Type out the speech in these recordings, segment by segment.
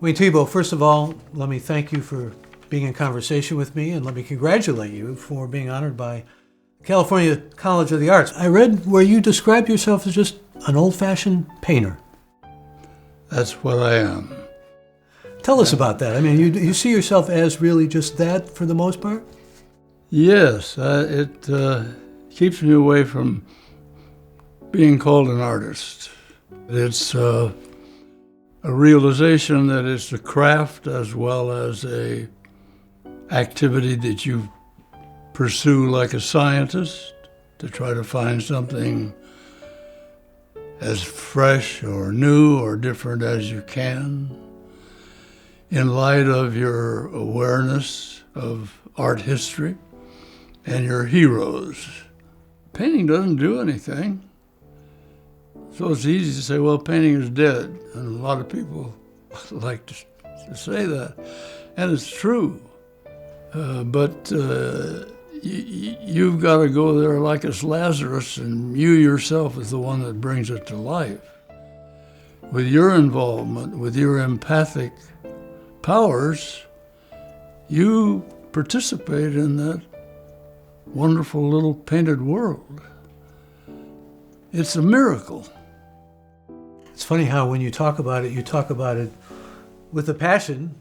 Wayne Thiebaud, first of all, let me thank you for being in conversation with me, and let me congratulate you for being honored by California College of the Arts. I read where you describe yourself as just an old-fashioned painter. That's what I am. Tell us about that. I mean, you see yourself as really just that for the most part? Yes, it keeps me away from being called an artist. It's a realization that it's a craft as well as a activity that you pursue like a scientist to try to find something as fresh or new or different as you can in light of your awareness of art history and your heroes. Painting doesn't do anything. So it's easy to say, well, painting is dead. And a lot of people like to say that. And it's true. But you've got to go there like it's Lazarus, and you yourself is the one that brings it to life. With your involvement, with your empathic powers, you participate in that wonderful little painted world. It's a miracle. It's funny how when you talk about it with a passion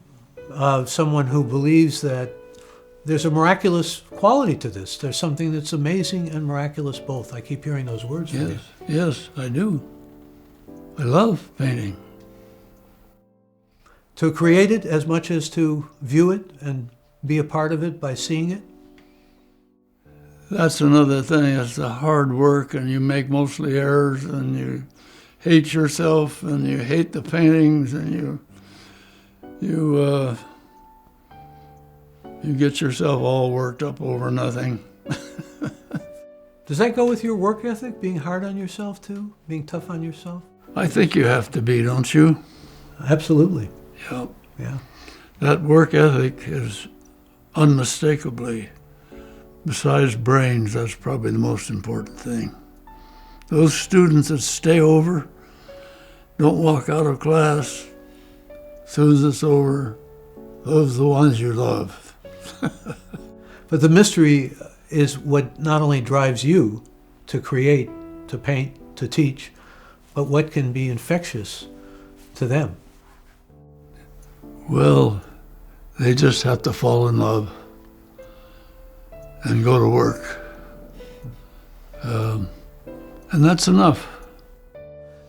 of someone who believes that there's a miraculous quality to this. There's something that's amazing and miraculous both. I keep hearing those words from you. Yes, I do. I love painting. To create it as much as to view it and be a part of it by seeing it? That's another thing. It's the hard work, and you make mostly errors, and you hate yourself, and you hate the paintings, and you get yourself all worked up over nothing. Does that go with your work ethic, being hard on yourself too, being tough on yourself? I think you have to be, don't you? Absolutely. Yep. Yeah. That work ethic is unmistakably, besides brains, that's probably the most important thing. Those students that stay over, don't walk out of class, as soon as it's over, those are the ones you love. But the mystery is what not only drives you to create, to paint, to teach, but what can be infectious to them. Well, they just have to fall in love and go to work. And that's enough.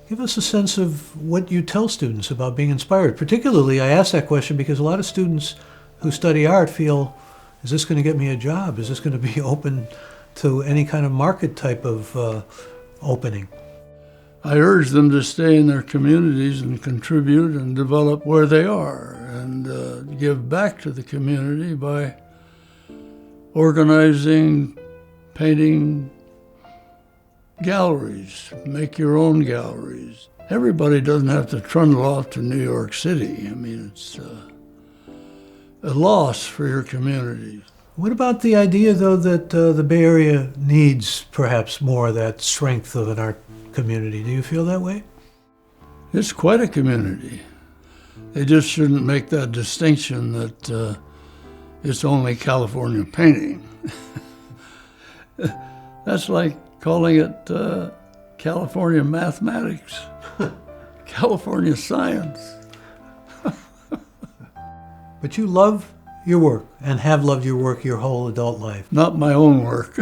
Give us a sense of what you tell students about being inspired. Particularly, I ask that question because a lot of students who study art feel, is this going to get me a job? Is this going to be open to any kind of market type of opening? I urge them to stay in their communities and contribute and develop where they are and give back to the community by organizing, painting galleries, make your own galleries. Everybody doesn't have to trundle off to New York City. I mean, it's a loss for your community. What about the idea, though, that the Bay Area needs perhaps more of that strength of an art community? Do you feel that way? It's quite a community. They just shouldn't make that distinction that it's only California painting. That's like calling it California mathematics, California science. But you love your work and have loved your work your whole adult life. Not my own work.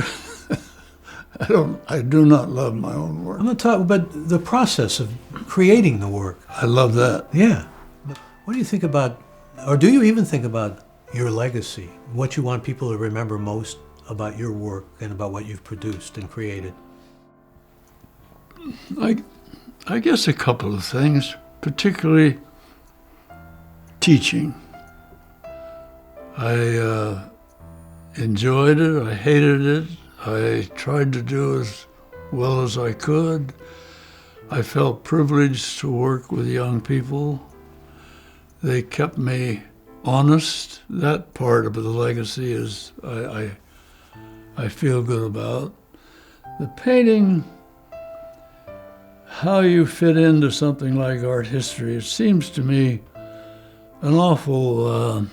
I do not love my own work. I'm not talking about the process of creating the work. I love that. Yeah. What do you think about, or do you even think about your legacy? What you want people to remember most about your work and about what you've produced and created? I guess a couple of things, particularly teaching. I enjoyed it, I hated it, I tried to do as well as I could. I felt privileged to work with young people. They kept me honest. That part of the legacy is I feel good about. The painting, how you fit into something like art history, it seems to me an awful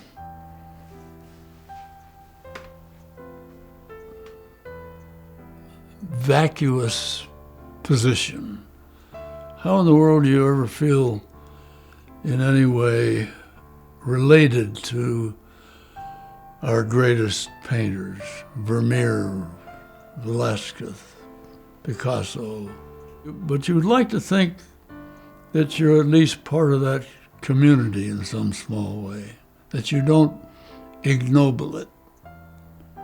vacuous position. How in the world do you ever feel in any way related to our greatest painters, Vermeer, Velázquez, Picasso? But you would like to think that you're at least part of that community in some small way, that you don't ignoble it.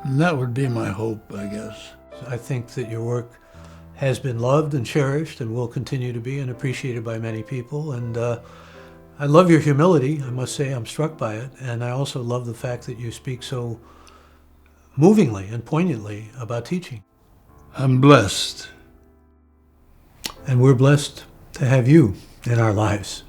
And that would be my hope, I guess. I think that your work has been loved and cherished and will continue to be and appreciated by many people. And I love your humility. I must say I'm struck by it. And I also love the fact that you speak so movingly and poignantly about teaching. I'm blessed. And we're blessed to have you in our lives.